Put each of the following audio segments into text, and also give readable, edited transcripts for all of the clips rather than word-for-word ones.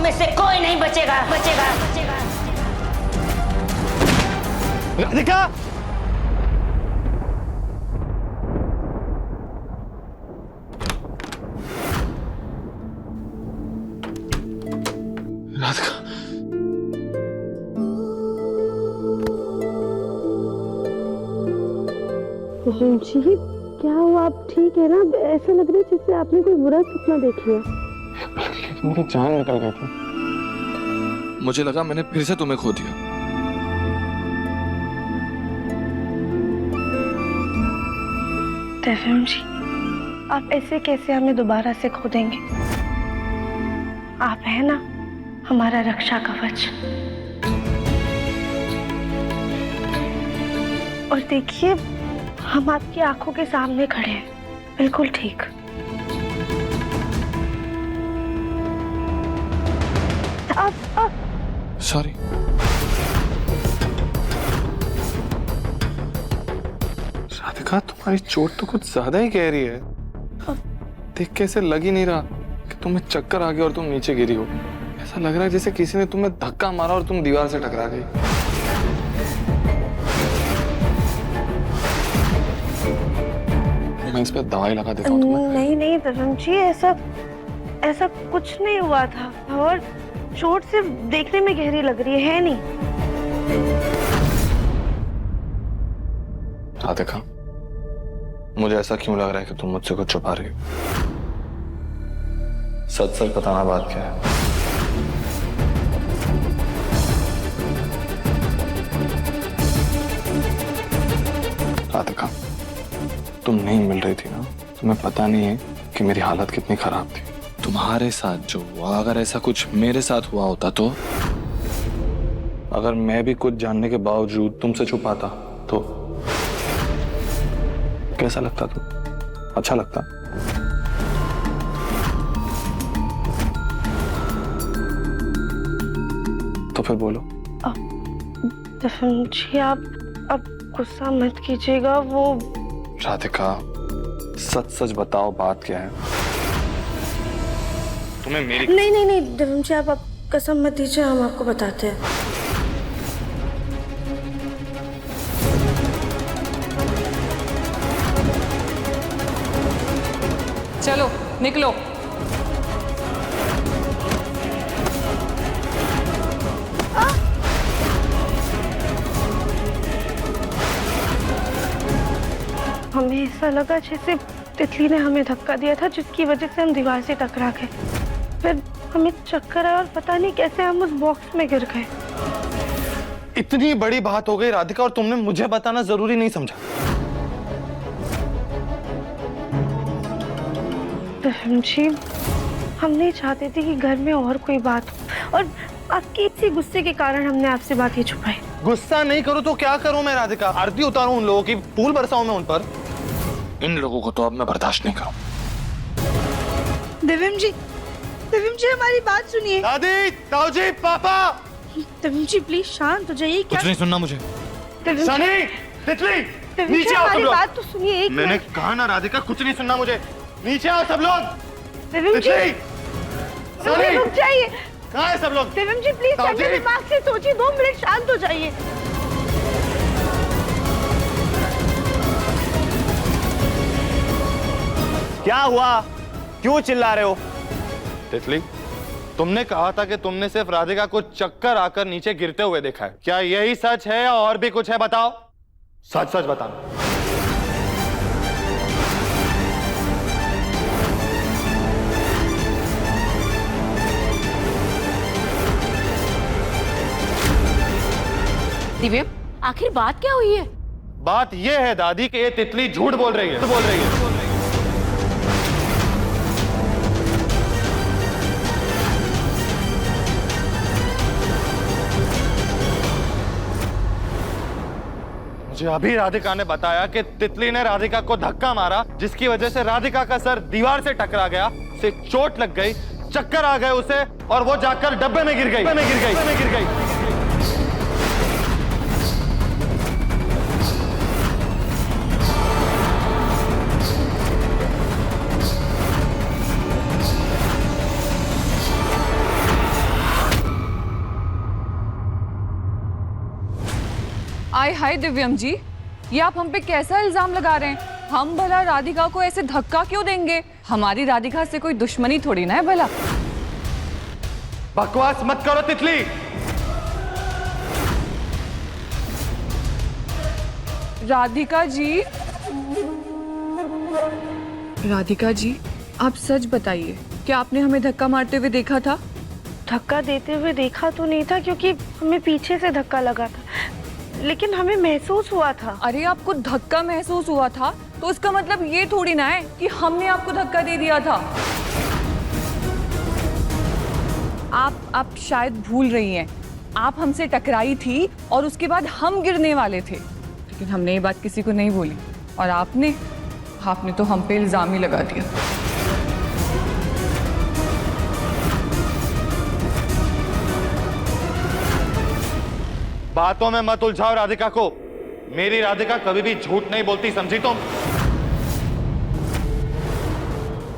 में से कोई नहीं बचेगा, बचेगा, बचेगा। राधिका! राधिका! जी क्या हुआ, आप ठीक है ना? ऐसा लग रहा है जैसे आपने कोई बुरा सपना देखी है। मेरी जान निकल गई थी। मुझे लगा मैंने फिर से तुम्हें खो दिया। तफहम जी, आप ऐसे कैसे हमें दोबारा से खो देंगे? आप है ना हमारा रक्षा कवच। और देखिए, हम आपकी आंखों के सामने खड़े हैं, बिल्कुल ठीक। आप सॉरी। राधिका, तुम्हारी चोट तो कुछ ज्यादा ही गहरी है। देख के ऐसे लग ही नहीं रहा कि तुम्हें चक्कर आ गया और तुम नीचे गिरी हो। ऐसा लग रहा है जैसे किसी ने तुम्हें धक्का मारा और तुम दीवार से टकरा गई। मैं इस पे दवाई लगा देता हूँ तुम्हें। नहीं नहीं तफहम जी, ऐसा कुछ नहीं हुआ था, और चोट सिर्फ देखने में गहरी लग रही है नहीं। राधिका, मुझे ऐसा क्यों लग रहा है कि तुम मुझसे कुछ छुपा रही हो? सच सच बताना, बात क्या है? राधिका, तुम नहीं मिल रही थी ना, तुम्हें पता नहीं है कि मेरी हालत कितनी खराब थी। तुम्हारे साथ जो हुआ, अगर ऐसा कुछ मेरे साथ हुआ होता तो? अगर मैं भी कुछ जानने के बावजूद तुमसे छुपाता तो कैसा लगता? तुम अच्छा लगता? तो फिर बोलो। जी, आप गुस्सा मत कीजिएगा। वो राधिका, सच सच बताओ, बात क्या है? तुम्हें मेरी नहीं दफम जी, आप कसम मत दीजिए, हम आपको बताते हैं। चलो निकलो। हमें ऐसा लगा जैसे तितली ने हमें धक्का दिया था, जिसकी वजह से हम दीवार से टकरा गए। फिर हमें चक्कर आया और पता नहीं कैसे हम उस बॉक्स में गिर गए। इतनी बड़ी बात हो गई राधिका, और तुमने मुझे बताना जरूरी नहीं समझा। जी, हम नहीं चाहते थे कि घर में और कोई बात हो, और आपके इसी गुस्से के कारण हमने आपसे बात ही छुपाई। गुस्सा नहीं करो तो क्या करूं मैं राधिका? आरती उतारूं उन लोगों की, फूल बरसाऊं मैं उन पर? इन लोगों को तो अब मैं बर्दाश्त नहीं करूं। दिव्यम जी, हमारी बात सुनिए। दादी, ताऊजी, पापा। दिव्यम जी प्लीज शांत हो जाइए। कुछ नहीं सुनना मुझे। सनी, तितली, नीचे नीचे आओ सब लोग। बात तो सुनिए एक मैंने मिनट। कहा ना राधिका, कुछ नहीं सुनना मुझे। नीचे आओ सब लोग। दिव्यम जी, सनी, रुक जाइए। कहाँ है सब लोग? दिव्यम जी प्लीज ताऊजी। ठंडे दिमाग से सोचिए, 2 मिनट शांत हो जाइए। क्या हुआ? क्यों चिल्ला रहे हो? तितली, तुमने कहा था कि तुमने सिर्फ राधिका को चक्कर आकर नीचे गिरते हुए देखा है। क्या यही सच है या और भी कुछ है? बताओ, सच सच बताना। दिव्य, आखिर बात क्या हुई है? बात यह है दादी कि ये तितली झूठ बोल रही है। मुझे अभी राधिका ने बताया कि तितली ने राधिका को धक्का मारा, जिसकी वजह से राधिका का सर दीवार से टकरा गया, उसे चोट लग गई, चक्कर आ गए उसे, और वो जाकर डब्बे में गिर गई। आय हाय दिव्यम जी, ये आप हम पे कैसा इल्जाम लगा रहे हैं? हम भला राधिका को ऐसे धक्का क्यों देंगे? हमारी राधिका से कोई दुश्मनी थोड़ी ना है भला। बकवास मत करो तितली। राधिका जी, राधिका जी, आप सच बताइए, क्या आपने हमें धक्का मारते हुए देखा था? धक्का देते हुए देखा तो नहीं था क्योंकि हमें पीछे से धक्का लगा था, लेकिन हमें महसूस हुआ था। अरे आपको धक्का महसूस हुआ था तो इसका मतलब ये थोड़ी ना है कि हमने आपको धक्का दे दिया था। आप शायद भूल रही हैं, आप हमसे टकराई थी और उसके बाद हम गिरने वाले थे, लेकिन हमने ये बात किसी को नहीं बोली और आपने तो हम पे इल्जाम ही लगा दिया। बातों में मत उलझाओ राधिका को। मेरी राधिका कभी भी झूठ नहीं बोलती, समझी तुम?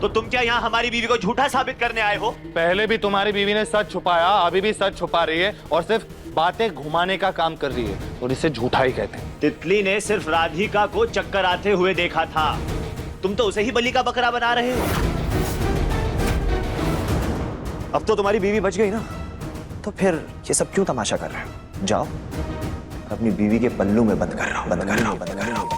तो तुम क्या यहाँ हमारी बीवी को झूठा साबित करने आए हो? पहले भी तुम्हारी बीवी ने सच छुपाया, अभी भी सच छुपा रही है और सिर्फ बातें घुमाने का काम कर रही है और इसे झूठा ही कहते हैं। तितली ने सिर्फ राधिका को चक्कर आते हुए देखा था, तुम तो उसे ही बलि का बकरा बना रहे हो। अब तो तुम्हारी बीवी बच गई ना, तो फिर ये सब क्यों तमाशा कर रहे हो? जाओ अपनी बीवी के पल्लू में बंद कर रहा हूं, बंद कर रहा हूं, बंद कर रहा हूं।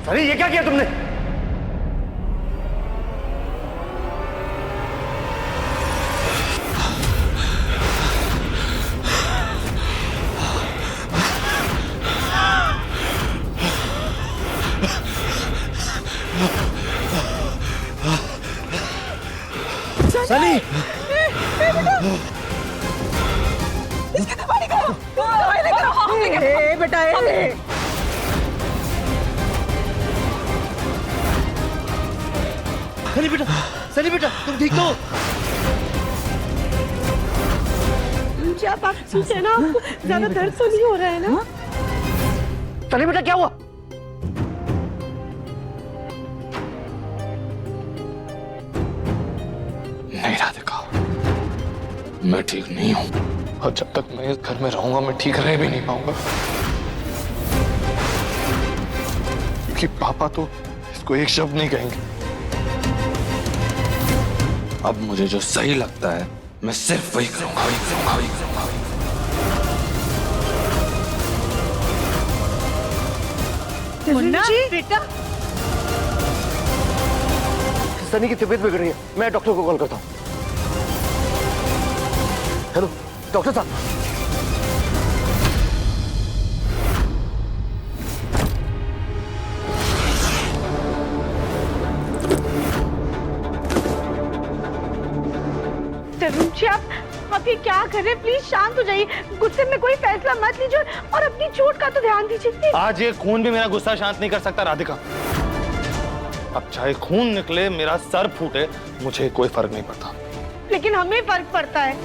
अरे ये क्या किया तुमने? सनी! सनी बेटा, तुम ठीक तो? आप ठीक है ना? आपको ज्यादा दर्द तो नहीं हो रहा है ना? सनी बेटा क्या हुआ? नहीं राधिका, मैं ठीक नहीं हूं और जब तक मैं इस घर में रहूंगा मैं ठीक रह भी नहीं पाऊंगा, क्योंकि पापा तो इसको एक शब्द नहीं कहेंगे। अब मुझे जो सही लगता है मैं सिर्फ वही करूंगा, वही करूंगा, वही करूंगा। मुन्ना बेटा, सनी की तबीयत बिगड़ रही है, मैं डॉक्टर को कॉल करता हूँ। हेलो डॉक्टर साहब। तरुण जी, आप ये क्या कर रहे हैं? प्लीज शांत हो जाइए, गुस्से में कोई फैसला मत लीजिए और अपनी चोट का तो ध्यान दीजिए। आज ये खून भी मेरा गुस्सा शांत नहीं कर सकता राधिका। अब चाहे खून निकले, मेरा सर फूटे, मुझे कोई फर्क नहीं पड़ता। लेकिन हमें फर्क पड़ता है।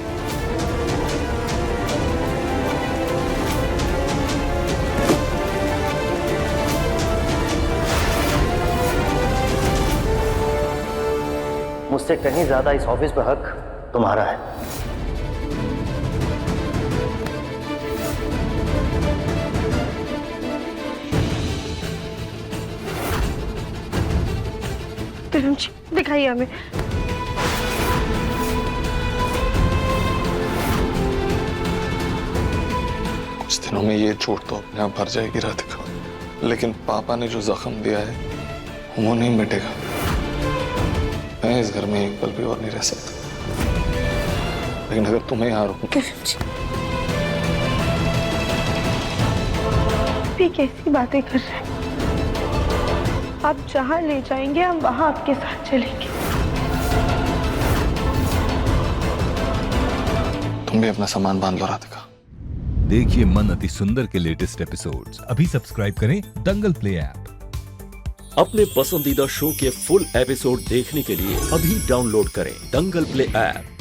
मुझसे कहीं ज्यादा इस ऑफिस पे हक तुम्हारा है। तरुण जी, दिखाइए हमें। कुछ दिनों में ये चोट तो अपने आप भर जाएगी राधिका, लेकिन पापा ने जो जख्म दिया है वो नहीं मिटेगा। मैं इस घर में एक पल भी और नहीं रह सकता, लेकिन अगर तुम्हें यहाँ रोकूं। भी कैसी बातें कर रहे हैं? आप जहाँ ले जाएंगे हम वहाँ आपके साथ चलेंगे। तुम भी अपना सामान बांध लो राधिका। देखिए मन अति सुंदर के लेटेस्ट एपिसोड्स अभी सब्सक्राइब करें दंगल प्ले ऐप। अपने पसंदीदा शो के फुल एपिसोड देखने के लिए अभी डाउनलोड करें दंगल प्ले ऐप।